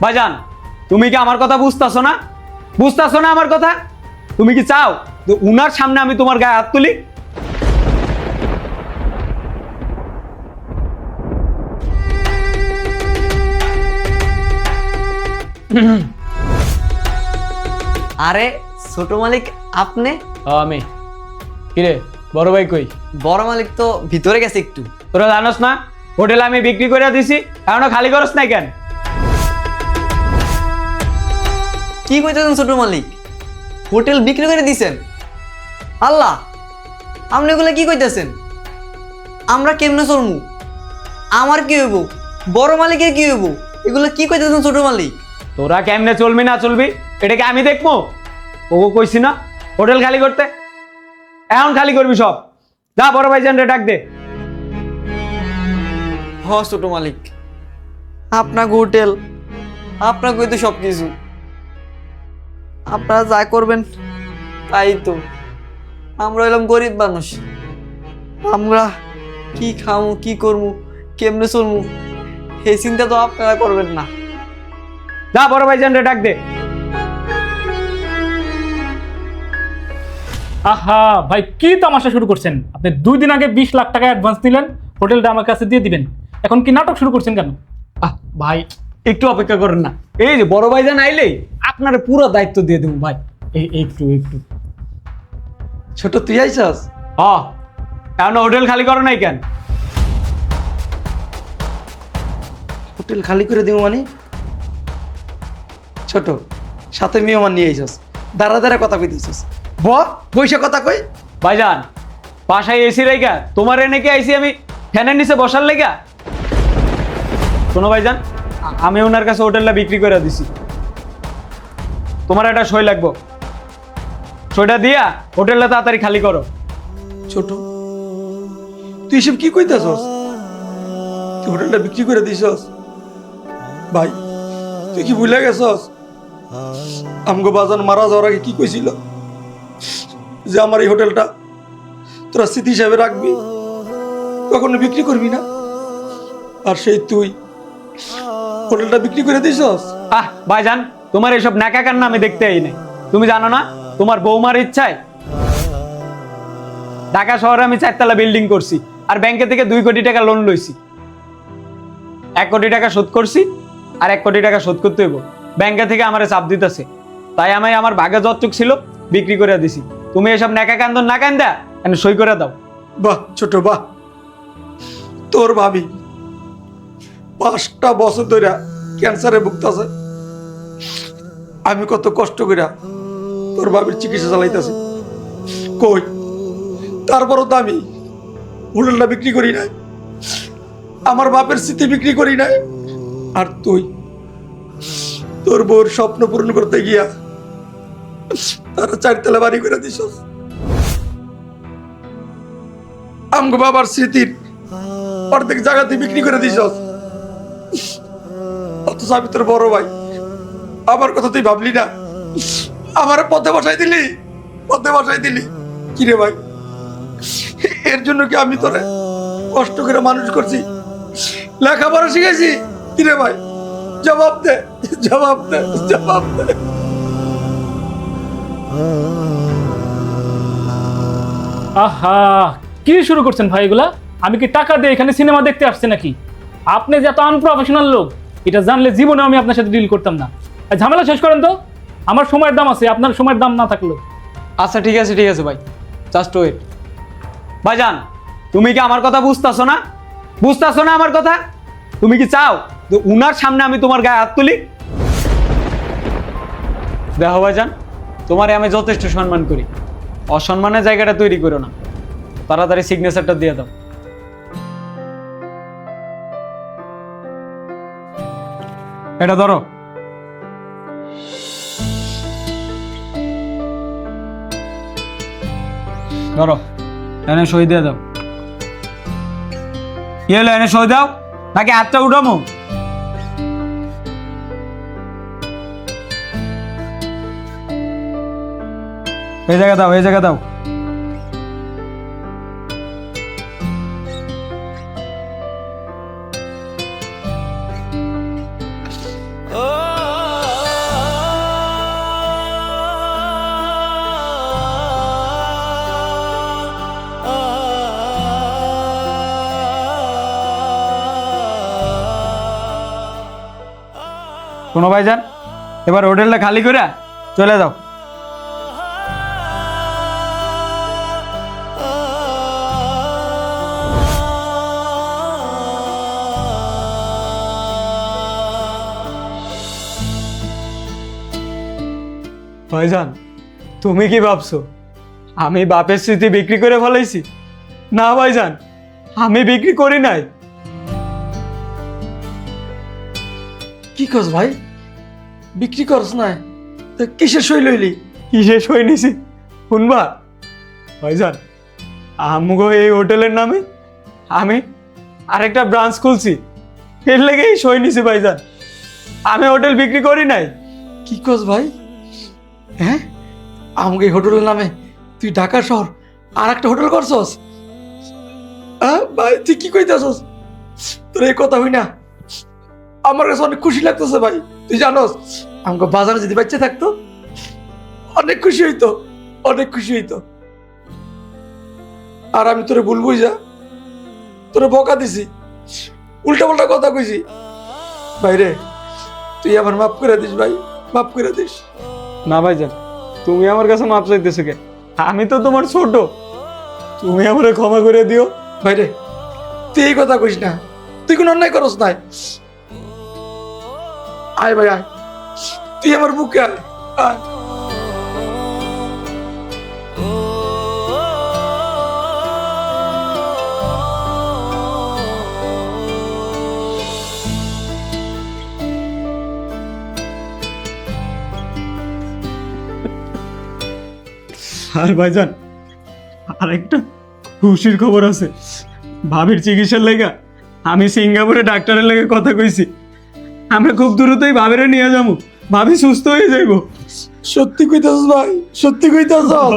ভাইজান, তুমি কি আমার কথা বুঝতেছো না? বুঝতেছো না আমার কথা? তুমি কি চাও যে উনার সামনে আমি তোমার গায়ে হাত তুলি? আরে ছোট মালিক আপনি? আমি। কিরে, বড় ভাই কই? বড় মালিক তো ভিতরে গেছে একটু। তোরা জানোস না হোটেল আমি বিক্রি করে দিছি, এখনো খালি করস নাই কেন? কি কইতেছেন ছোট মালিক? হোটেল বিক্রি করে দিছেন? আল্লাহ, আপনি এগুলো কি কইতেছেন? আমরা কেমনে চলমু? আমার কি হইব? বড় মালিকের কি হইব? এগুলো কি কইতেছেন ছোট মালিক? তোরা কেমনে চলবি না চলবি এটাকে আমি দেখবো? ওকে কইছি না হোটেল খালি করতে, এখন খালি করবি সব। যা বড় ভাইজান রে ডাক দে। হ ছোট মালিক, আপনার হোটেল, আপনার কইতে সব কিছু, আপনারা যা করবেন তাই তো। আমরা হইলাম গরিব মানুষ, আমরা কি খামু, কি করবো, কেমনে চলমু, এই চিন্তা তো আপনারা করবেন না। যা বড় ভাইজান রে ডাক দে। আহা ভাই, কি তামাশা শুরু করছেন? আপনি 2 দিন আগে 20 লাখ টাকা অ্যাডভান্স দিলেন, হোটেলটা আমার কাছে দিয়ে দিবেন, এখন কি নাটক শুরু করছেন কেন? ভাই একটু অপেক্ষা করেন না, এই যে বড় ভাইজান আইলেই আপনার পুরো দায়িত্ব দিয়ে দেবো ভাই। একটু একটু। ছোট তুই আইছস? এখন হোটেল খালি করো নাই কেন? হোটেল খালি করে দিব মানে? ছোট সাথে মেহমান নিয়ে আইছস, দাঁড়া দাঁড়া কথা কইতেছস। বইসা কথা কই। ভাইজান, বাসায় এসি রেখা তোমার এনে কি আইসি আমি ফ্যানের নিচে বসার লেগা? শোনো ভাইজান, আমি ওনার কাছে হোটেলটা বিক্রি করে দিছি, তোমার একটা সই লাগবো, সইটা দিয়া হোটেলটা তাড়াতাড়ি খালি করো। ছোট তুই এসব কি কইতাছস? তুই হোটেলটা বিক্রি করে দিছস? ভাই তুই কি ভুলে গেছস আমগো বাজান মারা যাওয়ার আগে কি কইছিল যে আমার এই হোটেলটা তোরা স্মৃতি হিসাবে রাখবি, কখনো বিক্রি করবি না? আর সেই তুই হোটেলটা বিক্রি করে দিছস। ভাইজান, তোমার এইসব নাকা কান্না আমি দেখতে আই নাই। তুমি জানো না তোমার বৌমার ইচ্ছায় ঢাকা শহরে আমি 4 তলা বিল্ডিং করছি, আর ব্যাংকে থেকে 2 কোটি টাকা লোন লইছি। 1 কোটি টাকা শোধ করছি, আর 1 কোটি টাকা শোধ করতে হইব। ব্যাংকে থেকে আমারে চাপ দিতেছে, তাই আমি আমার ভাগে যতটুক ছিল বিক্রি করে দিছি। তুমি এসব নাকা কান্দন না কান্দা এনে সই করে দাও। বাহ ছোট বাহ, তোর ভাবি 5টা বছর ধরে ক্যান্সারে ভুগতাছে, আমি কত কষ্ট কইরা তোর ভাবির চিকিৎসা চালাইতেছি, কই তারপরও তো আমি হোটেলটা বিক্রি করি নাই, আমার বাপের স্মৃতি বিক্রি করি নাই। আর তুই তোর বউর স্বপ্ন পূরণ করতে গিয়া তারা 4 তলা বাড়ি করে দিছস। আমগো বাবার স্মৃতির অর্ধেক জায়গাতে বিক্রি করে দিছস, অথচ আমি তোর বড় ভাই, আমার কথা তুই ভাবলি না? আমার পথে বসাই দিলি, পথে বসাই দিলি। কিরে ভাই, এর জন্য কি আমি তোরে কষ্ট করে মানুষ করছি, লেখাপড়া শিখেছি? কিরে ভাই, জবাব দে, জবাব দে, জবাব দে। আহা, কি শুরু করছেন ভাই এগুলা? আমি কি টাকা দিয়ে এখানে সিনেমা দেখতে আসছি নাকি? আপনি যে এত আনপ্রফেশনাল লোক, এটা জানলে জীবনে আমি আপনার সাথে ডিল করতাম না। আর ঝামেলা শেষ করেন তো, আমার সময়ের দাম আছে, আপনার সময়ের দাম না থাকলো। আচ্ছা ঠিক আছে ভাই, জাস্ট ওয়েট। ভাইজান, তুমি কি আমার কথা বুঝতেছো না? বুঝতেছো না আমার কথা? তুমি কি চাও যে উনার সামনে আমি তোমার গায়ে হাত তুলি? দেখো ভাইজান, তোমারে আমি যথেষ্ট সম্মান করি, অসম্মানের জায়গাটা তৈরি করো না। তাড়াতাড়ি সিগনেচারটা দিয়ে দাও। এটা ধরো। ধরো, এনে সই দিয়ে দাও। কি হলো, এনে সই দাও নাকি হাতটা উঠামো? এই জায়গা দাও, এই জায়গা দাও। Oh কোনো ভাইজান, এবার হোটেলটা খালি করে চলে যাও। ভাইজান, তুমি কি ভাবছো আমি বাপের স্মৃতি বিক্রি করে ফেলাইছি? না ভাইজান, আমি বিক্রি করি নাই। কি কস ভাই, বিক্রি করস না? তো কিসের সই লইলি? কিসে সই নিছি শুনবা ভাইজান? আমগো এই হোটেলের নামে আমি আরেকটা ব্রাঞ্চ খুলছি, এর লেগেই সই নিছি ভাইজান। আমি হোটেল বিক্রি করি নাই। কি কস ভাই? হ্যাঁ, আমাকে এই হোটেলের নামে তুই ঢাকা শহর আর একটা হোটেল করছস? হ্যাঁ ভাই, তুই কি কইতাছস? তোর এই কথা হই না আমার কাছে অনেক খুশি লাগতেছে ভাই। তুই জানোস আমাকে বাজারে যদি বাচ্চা থাকতো অনেক খুশি হইতো, অনেক খুশি হইতো। আর আমি তোরে ভুলবই যা, তোরে বকা দিছি, উল্টা পাল্টা কথা কইছি। ভাই রে, তুই আমার মাফ করে দিস ভাই, মাফ করে দিস। না ভাইজান, তুমি আমার কাছে মাপ চাইতেছো কে? আমি তো তোমার ছোট, তুমি আমারে ক্ষমা করে দিও। ভাই রে, তুই এই কথা কইস না, তুই কোনো অন্যায় করস নাই। আয় ভাই আয়, তুই আমার বুকে আয়, আয়। আর ভাইজান, আরেকটা খুশির খবর আছে। ভাবির চিকিৎসার লেগা আমি সিঙ্গাপুরে ডাক্তারের লেগে কথা কইছি। আমরা খুব দ্রুতই ভাবিরে নিয়ে যাবো, ভাবি সুস্থ হয়ে যাইবো। সত্যি কইতাছস ভাই, সত্যি কইতাছস?